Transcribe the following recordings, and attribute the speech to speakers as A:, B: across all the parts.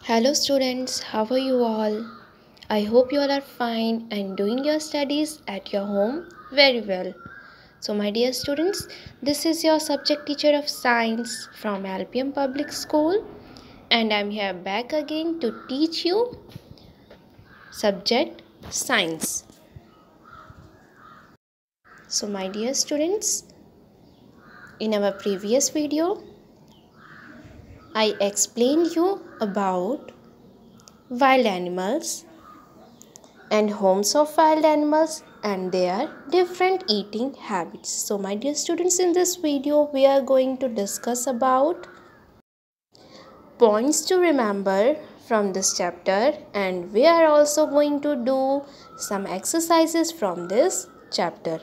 A: Hello students, how are you all? I hope you all are fine and doing your studies at your home very well. So my dear students, this is your subject teacher of science from LPM Public School and I am here back again to teach you subject science. So my dear students, in our previous video, I explained you about wild animals and homes of wild animals and their different eating habits. So my dear students, in this video we are going to discuss about points to remember from this chapter, and we are also going to do some exercises from this chapter.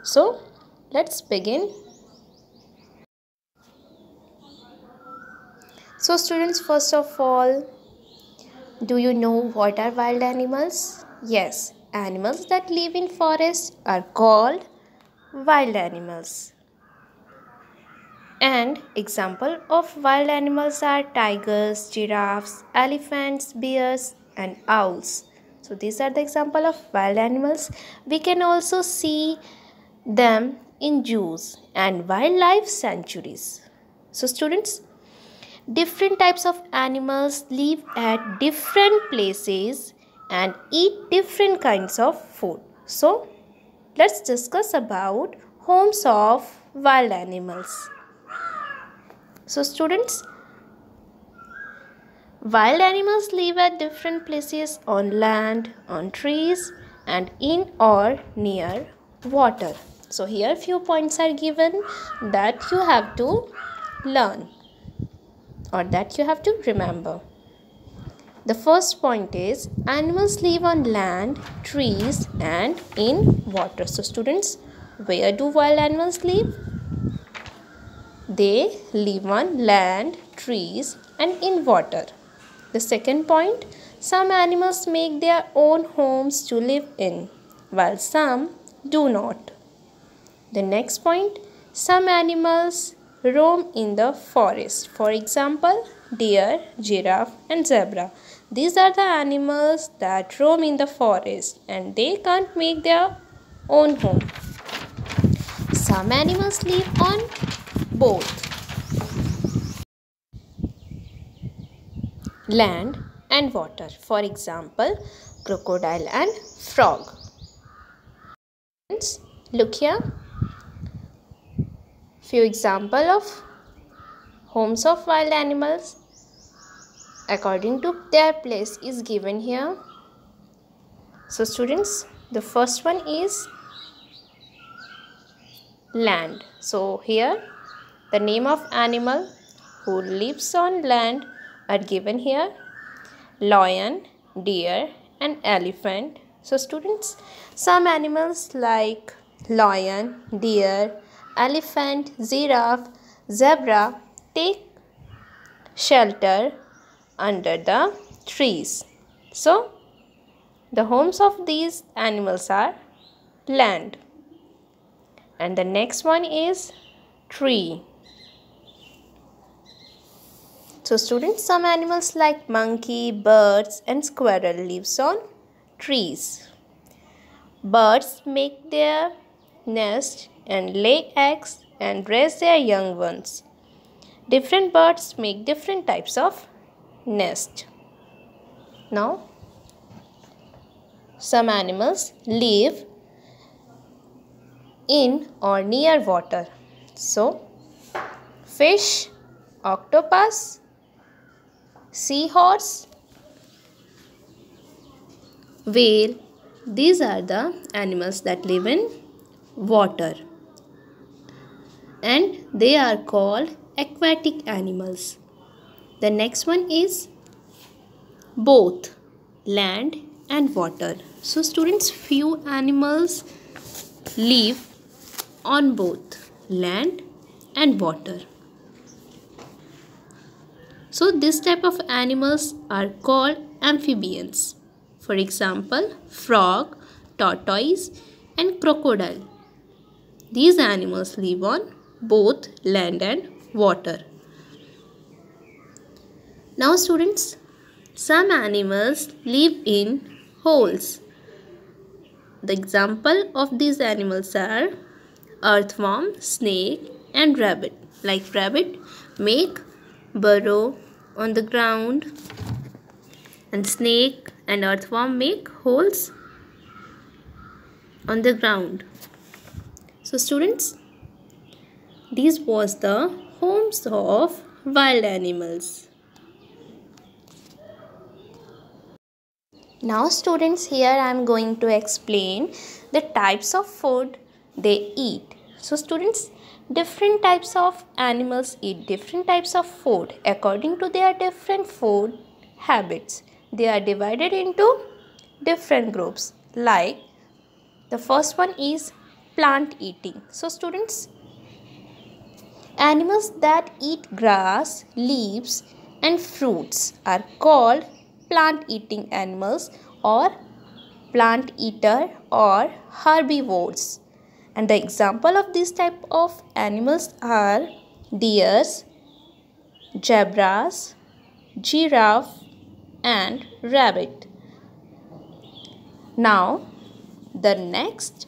A: So let's begin. So students, first of all, do you know what are wild animals? Yes, animals that live in forests are called wild animals. And example of wild animals are tigers, giraffes, elephants, bears and owls. So these are the example of wild animals. We can also see them in zoos and wildlife sanctuaries. So students, different types of animals live at different places and eat different kinds of food. So let's discuss about homes of wild animals. So students, wild animals live at different places on land, on trees and in or near water. So here few points are given that you have to learn or that you have to remember. The first point is animals live on land, trees and in water. So students, where do wild animals live? They live on land, trees and in water. The second point, some animals make their own homes to live in, while some do not. The next point, some animals roam in the forest. For example, deer, giraffe and zebra. These are the animals that roam in the forest and they can't make their own home. Some animals live on both land and water. For example, crocodile and frog. Look here. Few example of homes of wild animals according to their place is given here. So students, the first one is land. So here the name of animal who lives on land are given here: lion, deer and elephant. So students, some animals like lion, deer, elephant, giraffe, zebra take shelter under the trees. So the homes of these animals are land. And the next one is tree. So students, some animals like monkey, birds and squirrel lives on trees. Birds make their nest and lay eggs and raise their young ones. Different birds make different types of nest. Now, some animals live in or near water. So, fish, octopus, seahorse, whale, these are the animals that live in water and they are called aquatic animals. The next one is both land and water. So students, few animals live on both land and water. So this type of animals are called amphibians. For example, frog, tortoise and crocodile. These animals live on both land and water. Now students, Some animals live in holes. The example of these animals are earthworm, snake and rabbit. Like rabbit make burrow on the ground and snake and earthworm make holes on the ground. So students, this was the homes of wild animals. Now students, here I am going to explain the types of food they eat. So students, different types of animals eat different types of food according to their different food habits. They are divided into different groups. Like the first one is plant eating. So students, animals that eat grass, leaves and fruits are called plant eating animals or plant eater or herbivores. And the example of this type of animals are deers, zebras, giraffe and rabbit. Now the next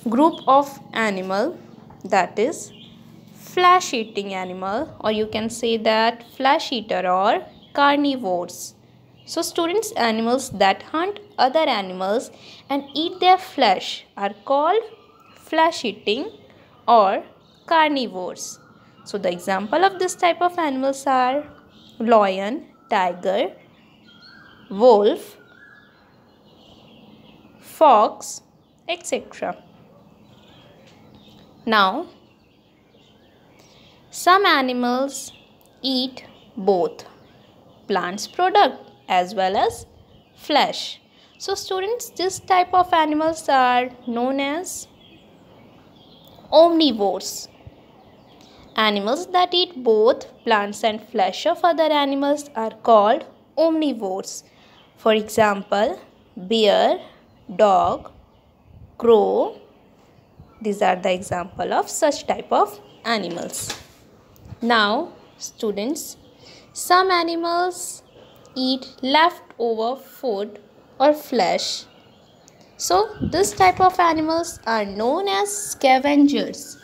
A: group of animal, that is flesh eating animal, or you can say that flesh eater or carnivores. So students, animals that hunt other animals and eat their flesh are called flesh eating or carnivores. So the example of this type of animals are lion, tiger, wolf, fox, etc. Now some animals eat both plants product as well as flesh. So students, this type of animals are known as omnivores. Animals that eat both plants and flesh of other animals are called omnivores. For example, bear, dog, crow. These are the example of such type of animals. Now students, some animals eat leftover food or flesh. So this type of animals are known as scavengers.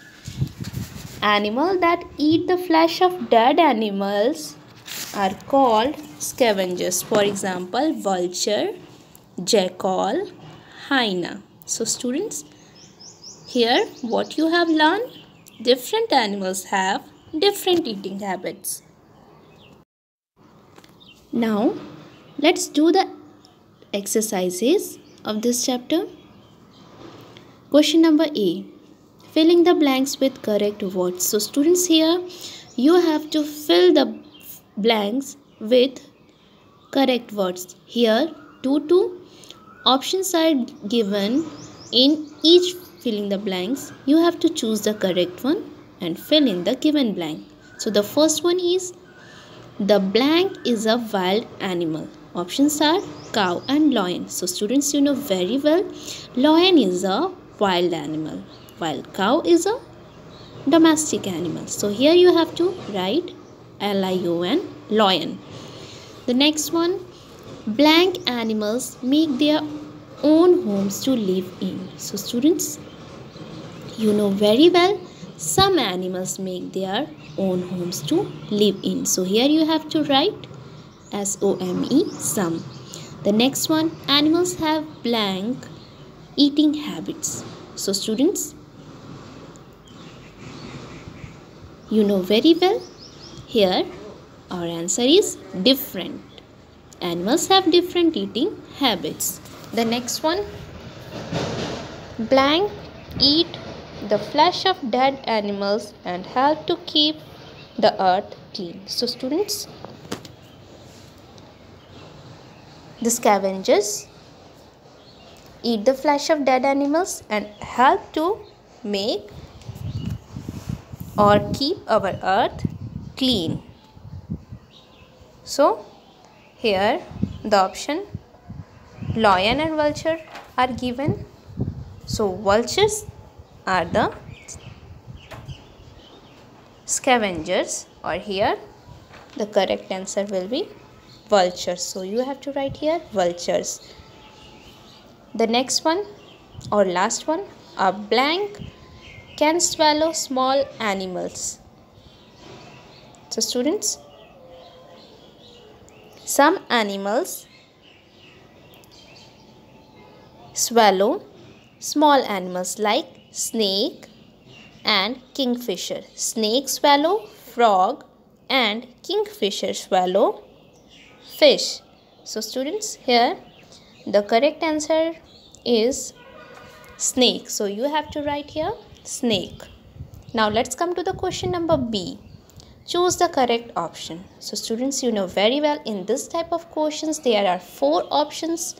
A: Animals that eat the flesh of dead animals are called scavengers. For example, vulture, jackal, hyena. So students, here what you have learned, different animals have different eating habits. Now let's do the exercises of this chapter. Question number A, filling the blanks with correct words. So students, here you have to fill the blanks with correct words. Here two options are given. In each filling the blanks, you have to choose the correct one and fill in the given blank. So the first one is, the blank is a wild animal. Options are cow and lion. So students, you know very well, lion is a wild animal while cow is a domestic animal. So here you have to write lion, lion. The next one, blank animals make their own homes to live in. So students, you know very well, some animals make their own homes to live in. So here you have to write SOME, some. The next one, animals have blank eating habits. So students, you know very well, here our answer is different. Animals have different eating habits. The next one, blank eat the flesh of dead animals and help to keep the earth clean. So students, the scavengers eat the flesh of dead animals and help to make or keep our earth clean. So here the option lion and vulture are given. So vultures are the scavengers, or here the correct answer will be vultures. So you have to write here vultures. The next one or last one, a blank can swallow small animals. So students, some animals swallow small animals like snake and kingfisher. Snake swallow frog and kingfisher swallow fish. So students, here the correct answer is snake. So you have to write here snake. Now let's come to the question number B. Choose the correct option. So students, you know very well in this type of questions there are 4 options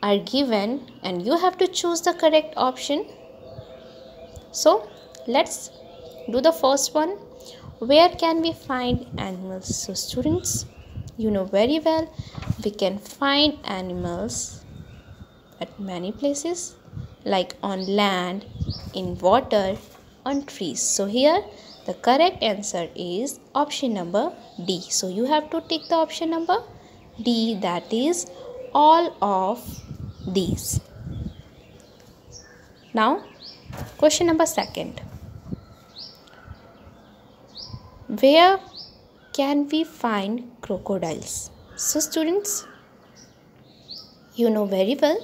A: are given and you have to choose the correct option. So let's do the first one. Where can we find animals? So students, you know very well we can find animals at many places, like on land, in water, on trees. So here the correct answer is option number D. So you have to tick the option number D, that is all of these. Now question number 2. Where can we find crocodiles? So students, you know very well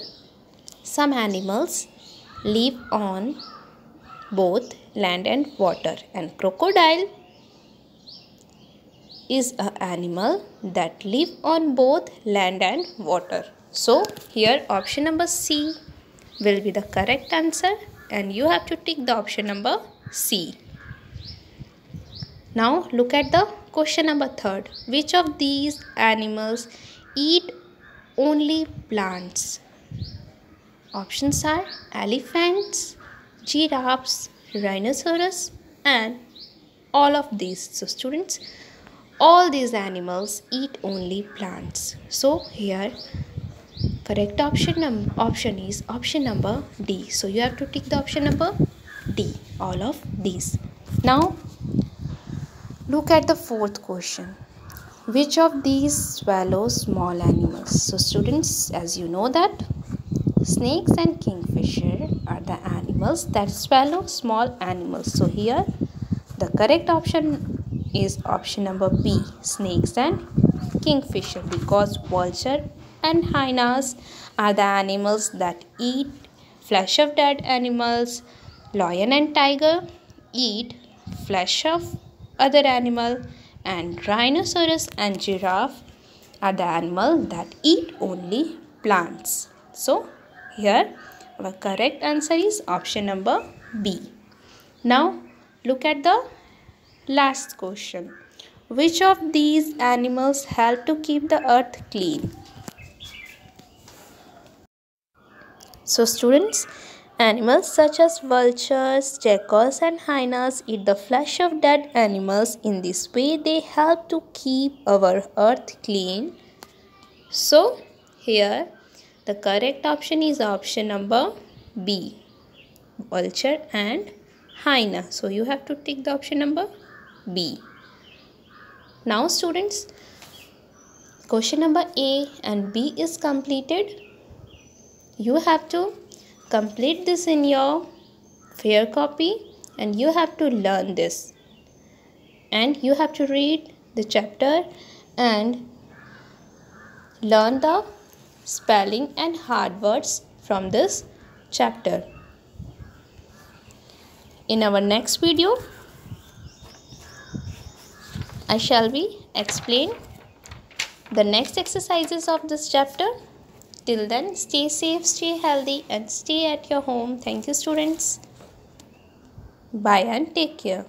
A: some animals live on both land and water, and crocodile is an animal that live on both land and water. So here option number C will be the correct answer and you have to tick the option number C. Now look at the question number 3. Which of these animals eat only plants? Options are elephants, giraffes, rhinoceros and all of these. So students, all these animals eat only plants. So here correct option is option number D. So you have to tick the option number D, all of these. Now look at the 4th question. Which of these swallow small animals? So students, as you know that snakes and kingfisher are the animals that swallow small animals. So here the correct option is option number B, snakes and kingfisher, because vulture and hyenas are the animals that eat flesh of dead animals. Lion and tiger eat flesh of other animal, and rhinoceros and giraffe are the animal that eat only plants. So here our correct answer is option number B. Now look at the last question. Which of these animals help to keep the earth clean? So students, animals such as vultures, jackals and hyenas eat the flesh of dead animals. In this way they help to keep our earth clean. So here the correct option is option number B, vulture and hyena. So you have to tick the option number B. Now students, question number A and B is completed. You have to complete this in your fair copy and you have to learn this. And you have to read the chapter and learn the spelling and hard words from this chapter. In our next video, I shall be explain the next exercises of this chapter. Till then, stay safe, stay healthy and stay at your home. Thank you students. Bye and take care.